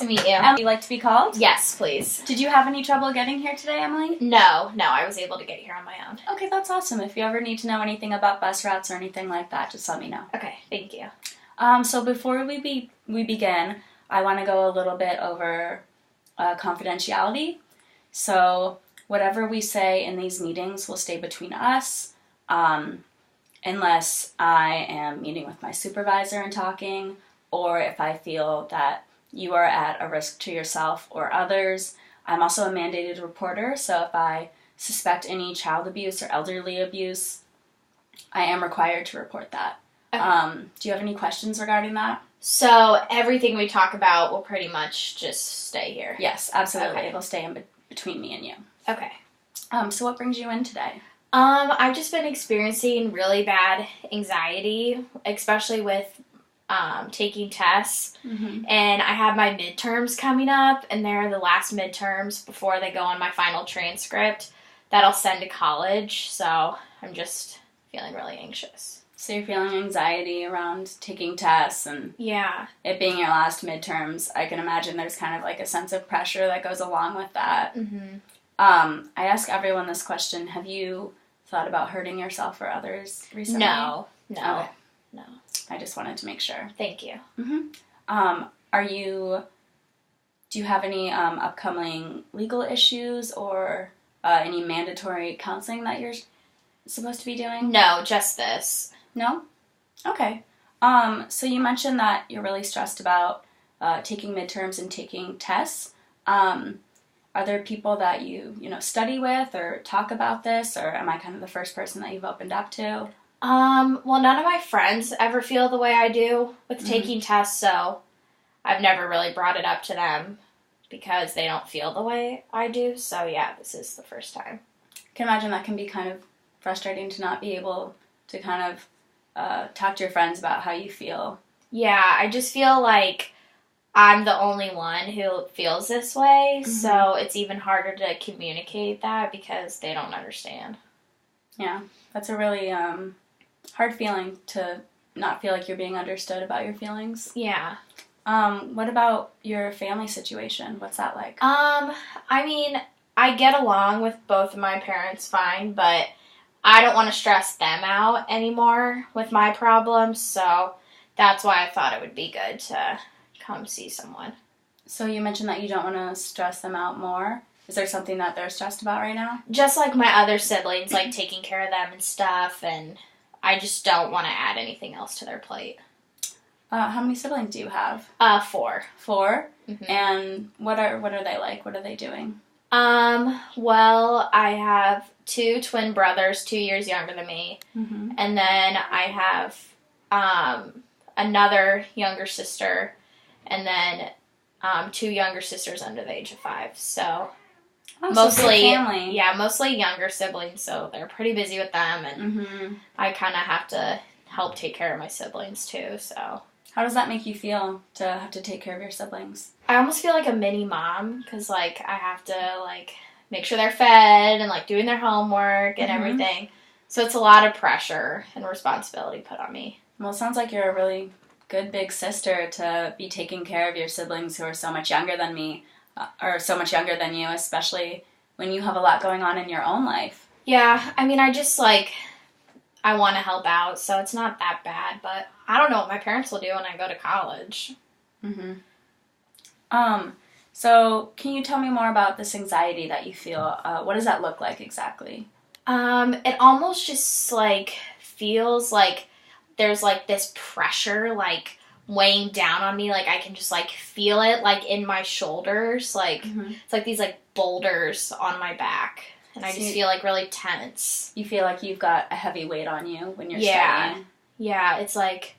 To meet you. Would you like to be called? Yes, please. Did you have any trouble getting here today, Emily? No, I was able to get here on my own. Okay, that's awesome. If you ever need to know anything about bus routes or anything like that, just let me know. Okay, thank you. So before we begin, I want to go a little bit over confidentiality. So whatever we say in these meetings will stay between us, unless I am meeting with my supervisor and talking, or if I feel that you are at a risk to yourself or others. I'm also a mandated reporter, so if I suspect any child abuse or elderly abuse, I am required to report that. Okay. Do you have any questions regarding that? So everything we talk about will pretty much just stay here? Yes, absolutely. Okay. It'll stay in between me and you. Okay. So what brings you in today? I've just been experiencing really bad anxiety, especially with taking tests, and I have my midterms coming up, and they're the last midterms before they go on my final transcript that I'll send to college, so I'm just feeling really anxious. So you're feeling anxiety around taking tests and it being your last midterms. I can imagine there's kind of like a sense of pressure that goes along with that. I ask everyone this question. Have you thought about hurting yourself or others recently? No. Okay. No. I just wanted to make sure. Thank you. Do you have any upcoming legal issues or any mandatory counseling that you're supposed to be doing? No, just this. No? Okay. So you mentioned that you're really stressed about taking midterms and taking tests. Are there people that you study with or talk about this, or am I kind of the first person that you've opened up to? Well, none of my friends ever feel the way I do with taking tests, so I've never really brought it up to them because they don't feel the way I do, so yeah, this is the first time. I can imagine that can be kind of frustrating to not be able to kind of talk to your friends about how you feel. Yeah, I just feel like I'm the only one who feels this way, so it's even harder to communicate that because they don't understand. Yeah, that's a really hard feeling to not feel like you're being understood about your feelings. Yeah. What about your family situation? What's that like? I mean, I get along with both of my parents fine, but I don't want to stress them out anymore with my problems, so that's why I thought it would be good to come see someone. So you mentioned that you don't want to stress them out more. Is there something that they're stressed about right now? Just like my other siblings, like taking care of them and stuff, and I just don't want to add anything else to their plate. How many siblings do you have? 4. 4? And what are they like? What are they doing? Well, I have 2 twin brothers, 2 years younger than me, and then I have another younger sister, and then 2 younger sisters under the age of 5. So mostly family. Yeah, mostly younger siblings, so they're pretty busy with them, and I kind of have to help take care of my siblings too. So how does that make you feel to have to take care of your siblings? I almost feel like a mini mom because like I have to like make sure they're fed and like doing their homework and everything. So it's a lot of pressure and responsibility put on me. Well, it sounds like you're a really good big sister to be taking care of your siblings who are so much younger than me, or so much younger than you, especially when you have a lot going on in your own life. Yeah, I mean, I just like, I want to help out, so it's not that bad, but I don't know what my parents will do when I go to college. So can you tell me more about this anxiety that you feel? What does that look like exactly? It almost just like feels like there's like this pressure like weighing down on me, like I can just like feel it like in my shoulders, like it's like these like boulders on my back, and I just feel like really tense. You feel like you've got a heavy weight on you when you're studying. Yeah, it's like,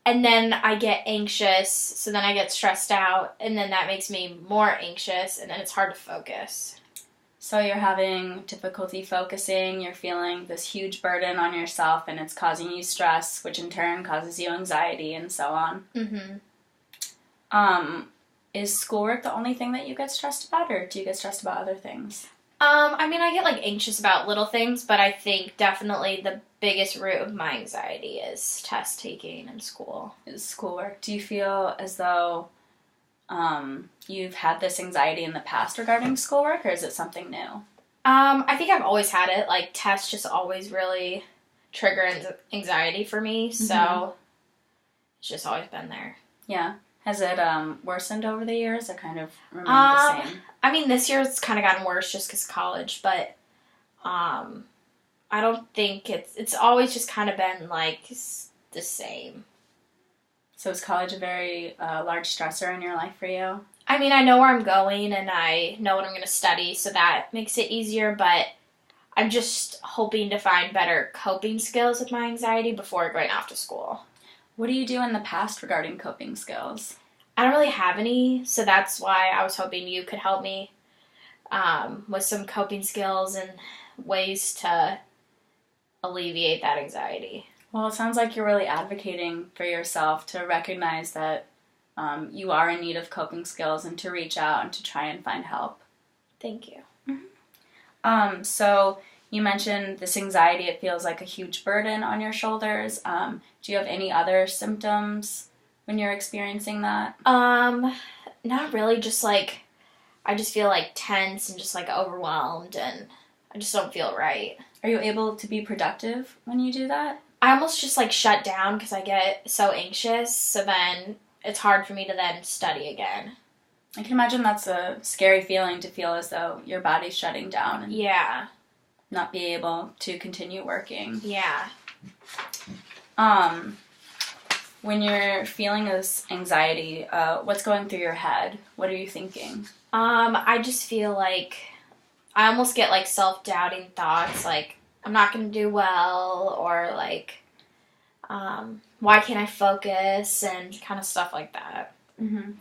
and then I get anxious, so then I get stressed out, and then that makes me more anxious, and then it's hard to focus. So you're having difficulty focusing, you're feeling this huge burden on yourself, and it's causing you stress, which in turn causes you anxiety, and so on. Is schoolwork the only thing that you get stressed about, or do you get stressed about other things? I mean, I get like anxious about little things, but I think definitely the biggest root of my anxiety is test taking in school. Is schoolwork. Do you feel as though you've had this anxiety in the past regarding schoolwork, or is it something new? I think I've always had it. Like, tests just always really trigger anxiety for me, so it's just always been there. Yeah. Has it worsened over the years, or kind of remained the same? I mean, this year it's kind of gotten worse just because college, but I don't think it's always just kind of been, like, the same. So is college a very large stressor in your life for you? I mean, I know where I'm going, and I know what I'm going to study, so that makes it easier, but I'm just hoping to find better coping skills with my anxiety before going off to school. What do you do in the past regarding coping skills? I don't really have any, so that's why I was hoping you could help me with some coping skills and ways to alleviate that anxiety. Well, it sounds like you're really advocating for yourself to recognize that you are in need of coping skills and to reach out and to try and find help. Thank you. So you mentioned this anxiety, it feels like a huge burden on your shoulders. Do you have any other symptoms when you're experiencing that? Not really, just like, I just feel like tense and just like overwhelmed, and I just don't feel right. Are you able to be productive when you do that? I almost just like shut down because I get so anxious, so then it's hard for me to then study again. I can imagine that's a scary feeling to feel as though your body's shutting down and not be able to continue working. Yeah. When you're feeling this anxiety, what's going through your head? What are you thinking? I just feel like I almost get like self-doubting thoughts, like I'm not going to do well, or like, why can't I focus, and kind of stuff like that. Mm-hmm.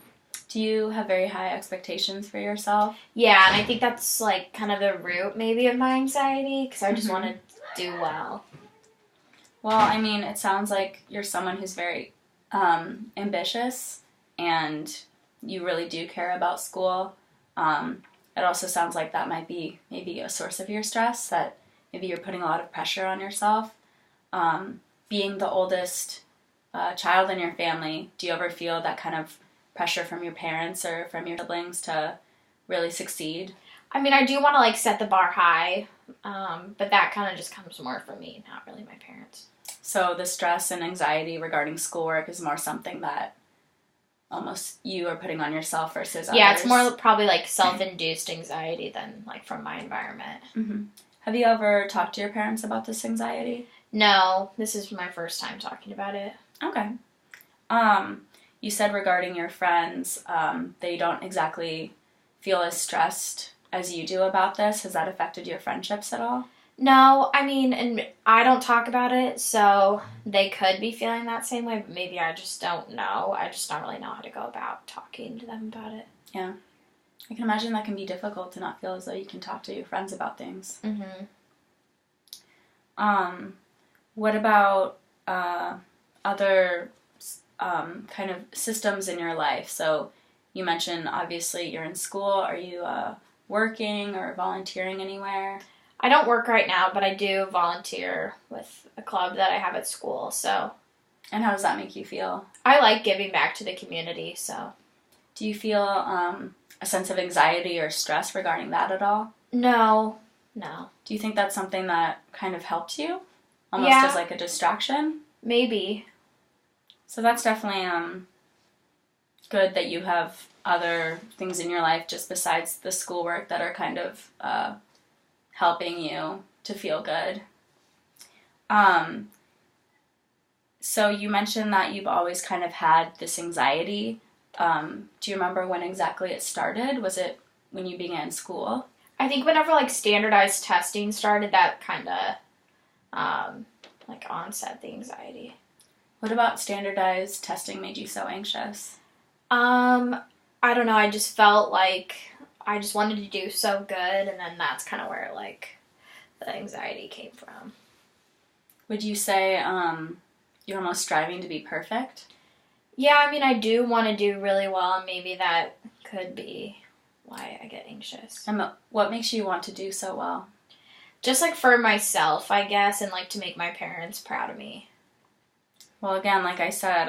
Do you have very high expectations for yourself? Yeah, and I think that's like kind of the root maybe of my anxiety, because I just want to do well. Well, I mean, it sounds like you're someone who's very ambitious, and you really do care about school. It also sounds like that might be maybe a source of your stress, that maybe you're putting a lot of pressure on yourself. Being the oldest child in your family, do you ever feel that kind of pressure from your parents or from your siblings to really succeed? I mean, I do want to like set the bar high, but that kind of just comes more from me, not really my parents. So the stress and anxiety regarding schoolwork is more something that almost you are putting on yourself versus others? Yeah, it's more probably like self-induced anxiety than like from my environment. Mm-hmm. Have you ever talked to your parents about this anxiety? No, this is my first time talking about it. Okay. You said regarding your friends, they don't exactly feel as stressed as you do about this. Has that affected your friendships at all? No, I mean, and I don't talk about it, so they could be feeling that same way, but maybe I just don't know. I just don't really know how to go about talking to them about it. Yeah. I can imagine that can be difficult to not feel as though you can talk to your friends about things. Mm-hmm. What about other kind of systems in your life? So you mentioned obviously you're in school. Are you working or volunteering anywhere? I don't work right now, but I do volunteer with a club that I have at school, so. And how does that make you feel? I like giving back to the community, so. Do you feel a sense of anxiety or stress regarding that at all? No. Do you think that's something that kind of helped you? Almost as like a distraction? Maybe. So that's definitely good that you have other things in your life just besides the schoolwork that are kind of helping you to feel good. So you mentioned that you've always kind of had this anxiety. Do you remember when exactly it started? Was it when you began school? I think whenever like standardized testing started, that kind of like onset the anxiety. What about standardized testing made you so anxious? I don't know. I just felt like I just wanted to do so good, and then that's kind of where like the anxiety came from. Would you say you're almost striving to be perfect? Yeah, I mean, I do want to do really well, and maybe that could be why I get anxious. And what makes you want to do so well? Just like for myself, I guess, and like to make my parents proud of me. Well, again, like I said,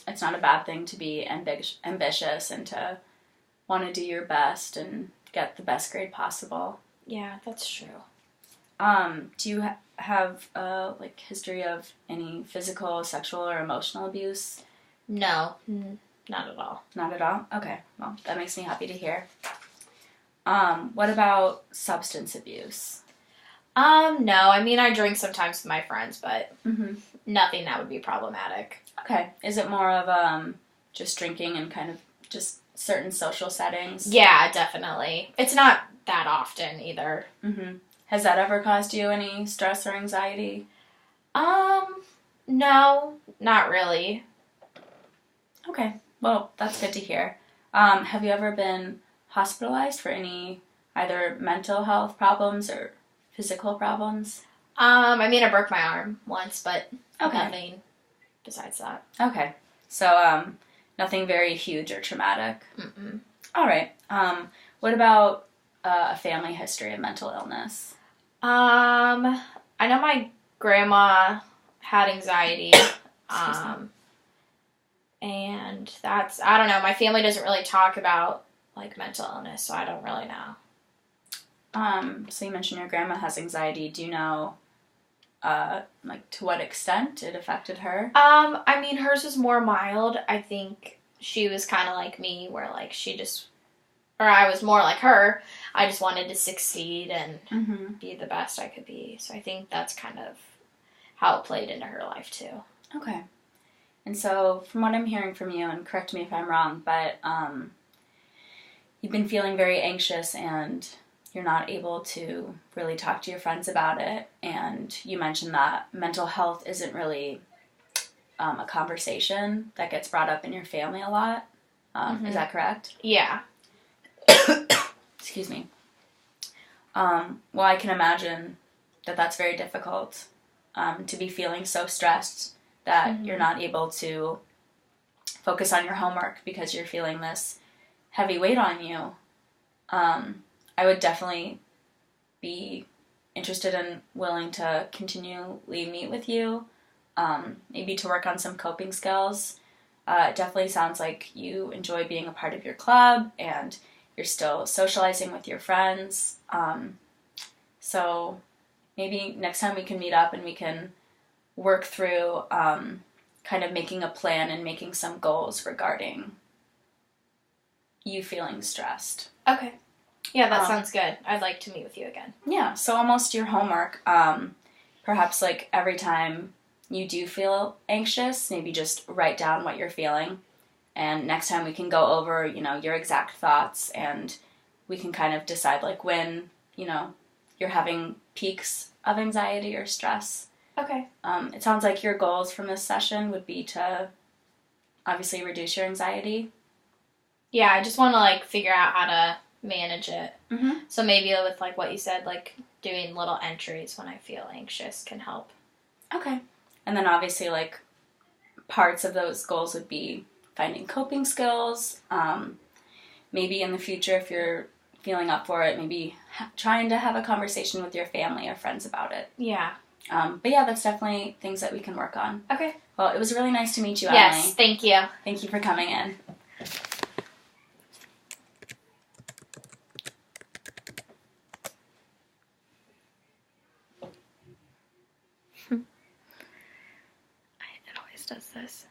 it's not a bad thing to be ambitious and to want to do your best and get the best grade possible. Yeah, that's true. Do you have like history of any physical, sexual, or emotional abuse? No, not at all. Not at all? Okay, well, that makes me happy to hear. What about substance abuse? No, I mean, I drink sometimes with my friends, but Mm-hmm. nothing that would be problematic. Okay. Is it more of just drinking and kind of just certain social settings? Yeah, definitely. It's not that often either. Mm-hmm. Has that ever caused you any stress or anxiety? No, not really. Okay. Well, that's good to hear. Have you ever been hospitalized for any either mental health problems or physical problems? I mean, I broke my arm once, but Okay. nothing besides that. Okay. So, nothing very huge or traumatic. Mm-mm. All right. What about a family history of mental illness? I know my grandma had anxiety. And that's, I don't know, my family doesn't really talk about, like, mental illness, so I don't really know. So you mentioned your grandma has anxiety. Do you know, like, to what extent it affected her? I mean, hers was more mild. I think she was kind of like me, where, like, or I was more like her. I just wanted to succeed and Mm-hmm. be the best I could be. So I think that's kind of how it played into her life, too. Okay. And so, from what I'm hearing from you, and correct me if I'm wrong, but you've been feeling very anxious and you're not able to really talk to your friends about it. And you mentioned that mental health isn't really a conversation that gets brought up in your family a lot. Is that correct? Yeah. Excuse me. Well, I can imagine that that's very difficult to be feeling so stressed that you're not able to focus on your homework because you're feeling this heavy weight on you. I would definitely be interested and willing to continually meet with you, maybe to work on some coping skills. It definitely sounds like you enjoy being a part of your club and you're still socializing with your friends. So maybe next time we can meet up and we can work through kind of making a plan and making some goals regarding you feeling stressed. Okay. Yeah, that sounds good. I'd like to meet with you again. Yeah, so almost your homework. Perhaps like every time you do feel anxious, maybe just write down what you're feeling. And next time we can go over, your exact thoughts and we can kind of decide like when, you're having peaks of anxiety or stress. Okay. It sounds like your goals from this session would be to obviously reduce your anxiety. Yeah, I just want to, like, figure out how to manage it. Mm-hmm. So maybe with, like, what you said, like, doing little entries when I feel anxious can help. Okay. And then obviously, like, parts of those goals would be finding coping skills. Maybe in the future, if you're feeling up for it, maybe trying to have a conversation with your family or friends about it. Yeah. But yeah, that's definitely things that we can work on. Okay. Well, it was really nice to meet you, Yes, Emily. thank you. Thank you for coming in. It always does this.